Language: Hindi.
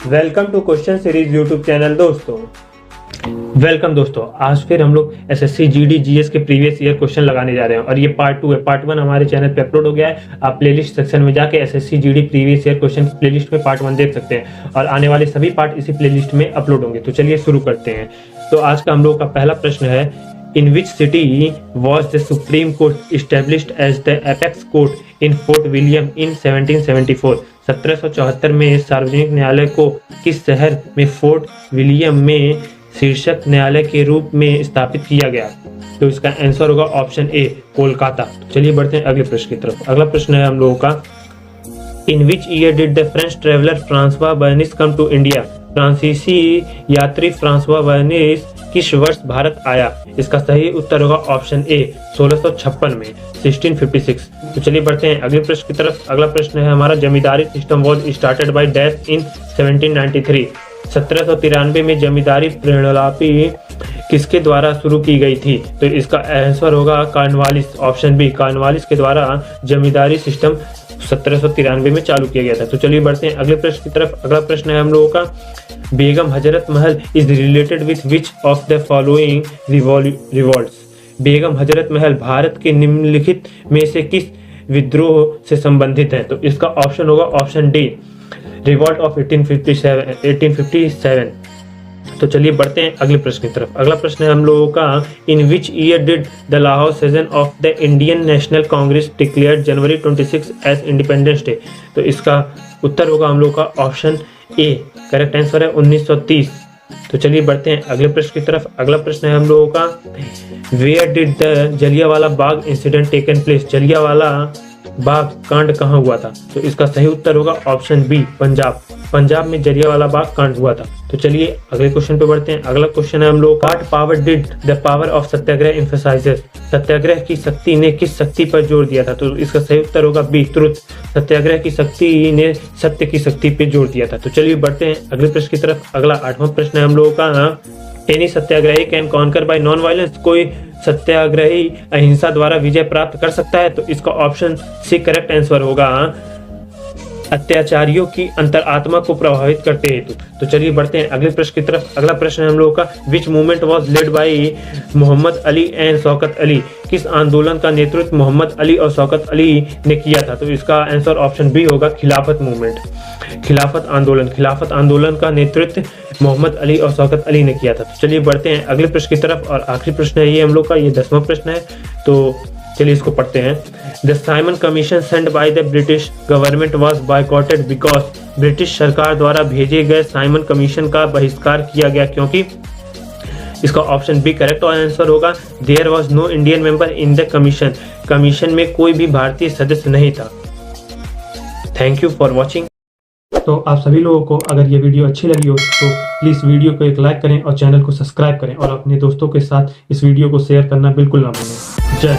Welcome to question series YouTube channel दोस्तों। वेलकम दोस्तों, आज फिर हम लोग एसएससी जीडी जीएस के प्रीवियस ईयर क्वेश्चन लगाने जा रहे हैं और ये पार्ट 2 है। पार्ट 1 हमारे चैनल पे अपलोड हो गया है। आप प्लेलिस्ट सेक्शन में जाके SSC GD previous year question playlist में पार्ट 1 देख सकते हैं और आने वाले सभी पार्ट इसी प्लेलिस्ट में अपलोड होंगे। तो चलिए शुरू करते हैं। तो आज का हम लोग का पहला प्रश्न है, in which city was the supreme court established as the apex court in Fort William in 1774। 1774 में सार्वजनिक न्यायालय को किस शहर में फोर्ट विलियम में शीर्षक न्यायालय के रूप में स्थापित किया गया? तो इसका आंसर होगा ऑप्शन ए, कोलकाता। तो चलिए बढ़ते हैं अगले प्रश्न की तरफ। अगला प्रश्न है हम लोगों का, in which year did the French traveller Francois Bernier come to India? फ्रांसीसी यात्री फ्रांसवा बर्निस किस वर्ष भारत आया? इसका सही उत्तर होगा ऑप्शन ए, 1656 में, 1656। तो चलिए बढ़ते हैं अगले प्रश्न की तरफ। अगला प्रश्न है हमारा, zamindari system was started by dash in 1793। 1793 में जमींदारी प्रणाली किसके द्वारा शुरू की गई थी? तो इसका आंसर होगा कॉर्नवालिस, ऑप्शन बी, कॉर्नवालिस के द्वारा जमींदारी सिस्टम 1793 में चालू किया गया था। तो चलिए बढ़ते हैं अगले प्रश्न की तरफ। अगला प्रश्न है हम लोगों का, Begum Hazrat Mahal is related with which of the following revolts? Begum Hazrat Mahal Bharat के निम्नलिखित में से किस विद्रोह से संबंधित है? तो इसका ऑप्शन होगा ऑप्शन डी, रिवॉल्ट ऑफ 1857। तो चलिए बढ़ते हैं अगले प्रश्न की तरफ। अगला प्रश्न है हम लोगों का, in which year did the Lahore session of the Indian National Congress declare January 26 as independence day? तो इसका उत्तर होगा हम लोग का ऑप्शन ए, करेक्ट आंसर है 1930। तो चलिए बढ़ते हैं अगले प्रश्न की तरफ। अगला प्रश्न है हम लोगों का, where did the Jallianwala Bagh incident taken place? Jallianwala Bagh कांड कहाँ हुआ था? तो इसका सही उत्तर होगा ऑप्शन बी, पंजाब। पंजाब में जलियांवाला बाग कांड हुआ था। तो चलिए अगले क्वेश्चन पे बढ़ते हैं। अगला क्वेश्चन है हम लोग, what power did the power of satyagraha emphasizes? Satyagraha की शक्ति ने किस शक्ति पर जोर दिया था? तो इसका सही उत्तर होगा बी, ट्रुथ। सत्याग्रह की शक्ति ने सत्य की शक्ति पे जोर दिया था। तो चलिए बढ़ते हैं अगले प्रश्न की तरफ। अगला 8वां प्रश्न है हम लोगों का, any satyagrahi can conquer by non violence? कोई सत्याग्रही अहिंसा द्वारा विजय प्राप्त कर सकता है? तो इसका ऑप्शन सी करेक्ट आंसर होगा, अत्याचारियों की अंतरात्मा को प्रभावित करते हेतु। तो चलिए बढ़ते हैं अगले प्रश्न की तरफ। अगला प्रश्न है हम लोगों का, which movement was led by Mohammad Ali and Shaukat Ali? किस आंदोलन का नेतृत्व मोहम्मद अली और शौकत अली ने किया था? तो इसका आंसर ऑप्शन बी होगा, खिलाफत मूवमेंट, खिलाफत आंदोलन। खिलाफत आंदोलन का नेतृत्व मोहम्मद अली और शौकत अली ने किया था। तो चलिए बढ़ते हैं अगले प्रश्न की तरफ और आखिरी प्रश्न है ये हम लोग का, ये 10वां प्रश्न है। तो चलिए इसको पढ़ते हैं। The Simon commission send by the British government was बायकॉटेड because? British सरकार द्वारा भेजे गए साइमन कमीशन का बहिष्कार किया गया क्योंकि? इसका ऑप्शन बी करेक्ट आंसर होगा, there was no Indian member in the commission. Commission में कोई भी भारतीय सदस्य नहीं था। Thank you for watching. तो आप सभी लोगों को अगर ये वीडियो अच्छी लगी हो तो प्लीज़ वीडियो को एक लाइक करें और चैनल को सब्सक्राइब करें और अपने दोस्तों के साथ इस वीडियो को शेयर करना बिल्कुल ना भूलें। जय